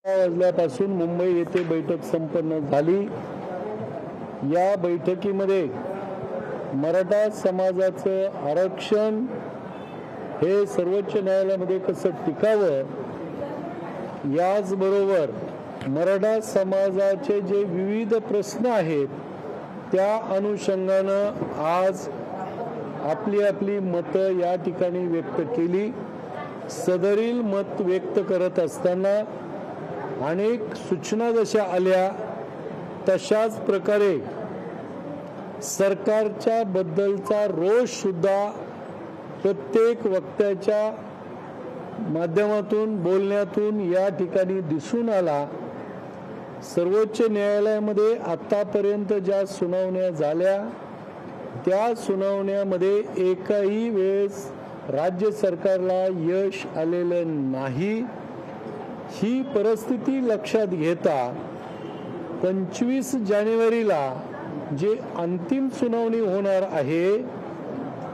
वाजल्यापासून मुंबई येथे बैठक संपन्न झाली। या बैठकीमध्ये मराठा समाजाचं आरक्षण हे सर्वोच्च न्यायालयामध्ये कसं टिकावं, याचबरोबर मराठा समाजाचे जे विविध प्रश्न आहेत त्या अनुषंगानं आज आपली आपली मतं या ठिकाणी व्यक्त केली। सदरील मत व्यक्त करत असताना अनेक सूचना जशा आल्या तशाच प्रकारे सरकारच्या बद्दलचा रोष सुद्धा प्रत्येक वक्त्याच्या माध्यमातून बोलण्यातून या ठिकाणी दिसून आला। सर्वोच्च न्यायालयामध्ये आतापर्यंत ज्या सुनावण्या झाल्या त्या सुनावण्यामध्ये एकाही वेळेस राज्य सरकारला यश आलेलं नाही। ही परिस्थिती लक्षात घेता 25 जानेवारीला जे अंतिम सुनावणी होणार आहे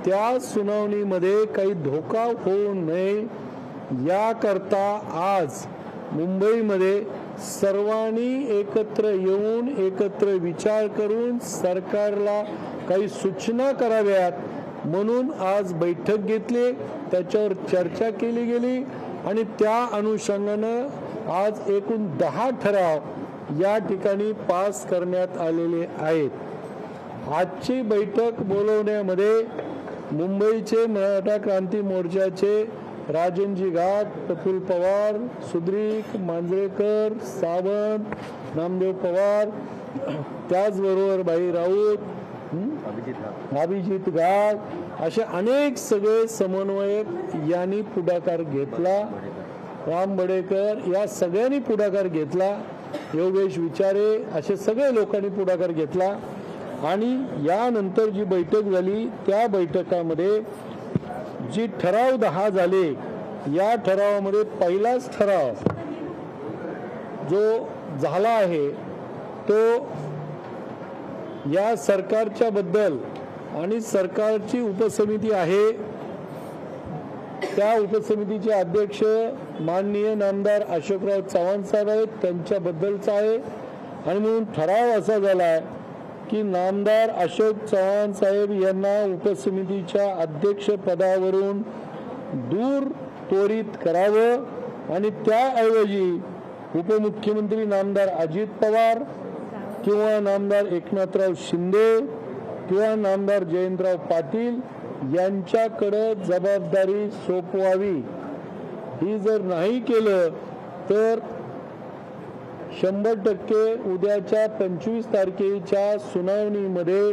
त्या सुनावणीमध्ये काही धोका होऊ नये याकरता आज मुंबईमध्ये सर्वांनी एकत्र येऊन एकत्र विचार करून सरकारला काही सूचना कराव्यात म्हणून आज बैठक घेतली, त्याच्यावर चर्चा केली गेली आणि त्या अनुषंगानं आज एकूण 10 ठराव या ठिकाणी पास करण्यात आलेले आहेत। आजची बैठक बोलवण्यामध्ये मुंबईचे मराठा क्रांती मोर्चाचे राजनजी घाट, प्रफुल्ल पवार, सुद्रिक, मांजरेकर, सावंत, नामदेव पवार, त्याचबरोबर भाई राऊत, अभिजित घाट असे अनेक सगळे समन्वयक यांनी पुढाकार घेतला। राम बडेकर या सगळ्यांनी पुढाकार घेतला। योगेश विचारे असे सगळे लोकांनी पुढाकार घेतला आणि यानंतर जी बैठक झाली त्या बैठकामध्ये जी ठराव 10 झाले या ठरावामध्ये पहिलाच ठराव जो झाला आहे तो या सरकारच्या बद्दल आणि सरकारची उपसमिती आहे त्या उपसमितीचे अध्यक्ष माननीय नामदार अशोकराव चव्हाण साहेब आहेत, त्यांच्याबद्दलचा आहे आणि म्हणून ठराव असा झाला आहे की नामदार अशोक चव्हाण साहेब यांना उपसमितीच्या अध्यक्ष पदावरून दूर त्वरित करावं आणि त्याऐवजी उपमुख्यमंत्री नामदार अजित पवार किंवा नामदार एकनाथराव शिंदे किंवा नामदार जयंतराव पाटील यांच्याकडे जबाबदारी सोपवावी। ही जर नाही केलं तर 100% उद्याच्या 25 तारखेच्या सुनावणीमध्ये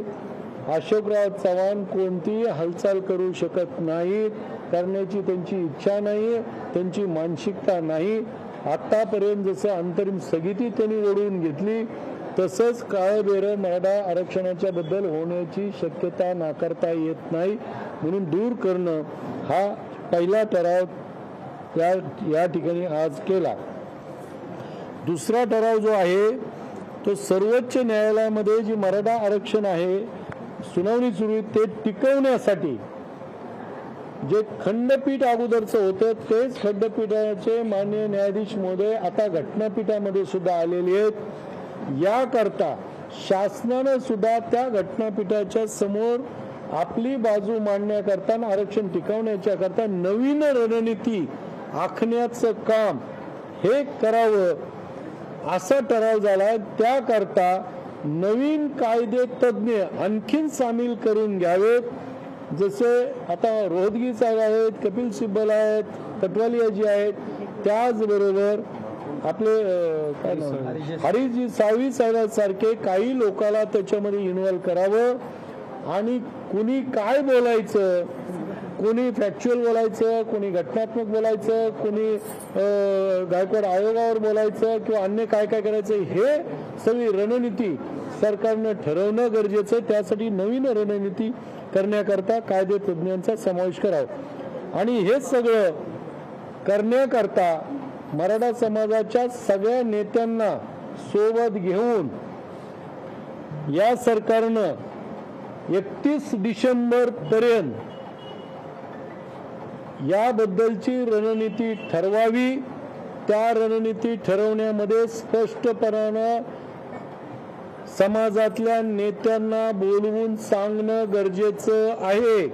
अशोकराव चव्हाण कोणतीही हालचाल करू शकत नाहीत, करण्याची त्यांची इच्छा नाही, त्यांची मानसिकता नाही। आतापर्यंत जसं अंतरिम स्थगिती त्यांनी ओढवून घेतली तसंच काळबेरं मराठा आरक्षणाच्या बद्दल होण्याची शक्यता नाकारता येत नाही, म्हणून दूर करणं हा पहिला ठराव या ठिकाणी आज केला। दुसरा ठराव जो आहे तो सर्वोच्च न्यायालयामध्ये जी मराठा आरक्षण आहे सुनावणी सुरू ते टिकवण्यासाठी जे खंडपीठ अगोदरचं होतं तेच खंडपीठाचे माननीय न्यायाधीश महोदय आता घटनापीठामध्ये सुद्धा आलेले आहेत। याकरता शासनानं सुद्धा त्या घटनापीठाच्या समोर आपली बाजू मांडण्याकरता आरक्षण टिकवण्याच्या करता नवीन रणनीती आखण्याचं काम हे करावं असा ठराव झाला। त्याकरता नवीन कायदे तज्ञ आणखीन सामील करून घ्यावेत, जसे आता रोहतगी साहेब आहेत, कपिल सिब्बल आहेत, कटवालियाजी आहेत, त्याचबरोबर आपले हरीजी साळवी साहेबांसारखे काही लोकांना त्याच्यामध्ये इन्व्हॉल्व करावं आणि कुणी काय बोलायचं, कोणी फॅक्च्युअल बोलायचं, कोणी घटनात्मक बोलायचं, कोणी गायकवाड आयोगावर बोलायचं किंवा अन्य काय काय करायचं, हे सगळी रणनीती सरकारनं ठरवणं गरजेचं आहे। त्यासाठी नवीन रणनीती करण्याकरता कायदे तज्ञांचा समावेश करावा आणि हे सगळं करण्याकरता मराठा समाजाच्या सगळ्या नेत्यांना सोबत घेऊन या सरकारनं 31 डिसेंबर पर्यंत याबद्दलची रणनीती ठरवावी त्या रणनीती ठरवण्यामध्ये स्पष्टपणानं समाजातल्या नेत्यांना बोलवून सांगणं गरजेचं आहे.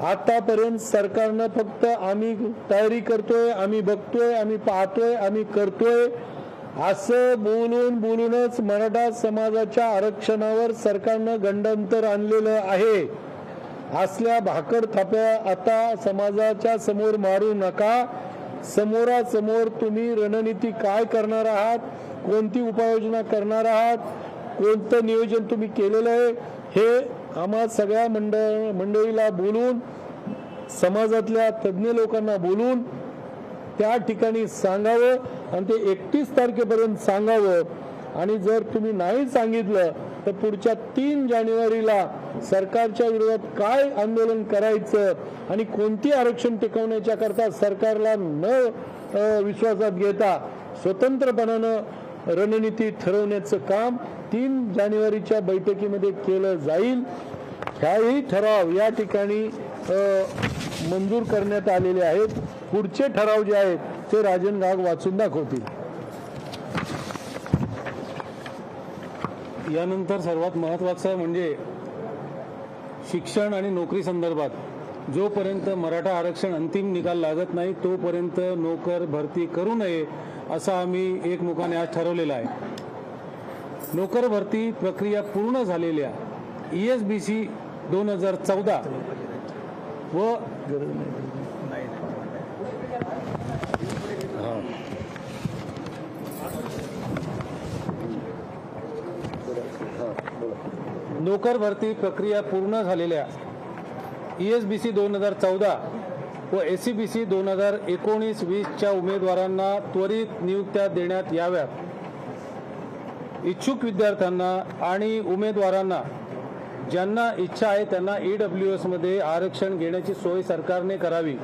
आतापर्यंत सरकारनं फक्त आम्ही तयारी करतोय, आम्ही बघतोय, आम्ही पाहतोय, आम्ही करतोय असं बोलूनच मराठा समाजाच्या आरक्षणावर सरकारनं गंडांतर आणलेलं आहे. असल्या भाकड थाप्या आता समाजाच्या समोर मारू नका. समोरासमोर तुम्ही रणनीती काय करणार आहात, कोणती उपाययोजना करणार आहात, कोणतं नियोजन तुम्ही केलेलं आहे हे आम्हा सगळ्या मंडळीला बोलून, समाजातल्या तज्ज्ञ लोकांना बोलून त्या ठिकाणी सांगावं आणि ते 31 तारखेपर्यंत सांगावं. आणि जर तुम्ही नाही सांगितलं तर पुढच्या 3 जानेवारीला सरकारच्या विरोधात काय आंदोलन करायचं आणि कोणती आरक्षण टिकवण्याच्या करता सरकारला न विश्वासात घेता स्वतंत्रपणानं रणनीती ठरवण्याचं काम 3 जानेवारीच्या बैठकीमध्ये केलं जाईल. ह्याही ठराव या ठिकाणी मंजूर करण्यात आलेले आहेत. पुढचे ठराव जे आहेत ते राजन गाग वाचून दाखवतील. यानंतर सर्वात महत्त्वाचं म्हणजे शिक्षण आणि नोकरी संदर्भात जोपर्यंत मराठा आरक्षण अंतिम निकाल लागत नाही तोपर्यंत नोकर भरती करू नये असं आम्ही एकमुखाने आज ठरवलेलं आहे. नोकर भरती प्रक्रिया पूर्ण झालेल्या ESBC 2014 व नोकर भरती प्रक्रिया पूर्ण झालेल्या ESBC 2014 व SCBC 2019-20च्या उमेदवारांना त्वरित नियुक्त्या देण्यात याव्यात. इच्छुक विद्यार्थ्यांना आणि उमेदवारांना ज्यांना इच्छा आहे त्यांना EWS मध्ये आरक्षण घेण्याची सोय सरकारने करावी.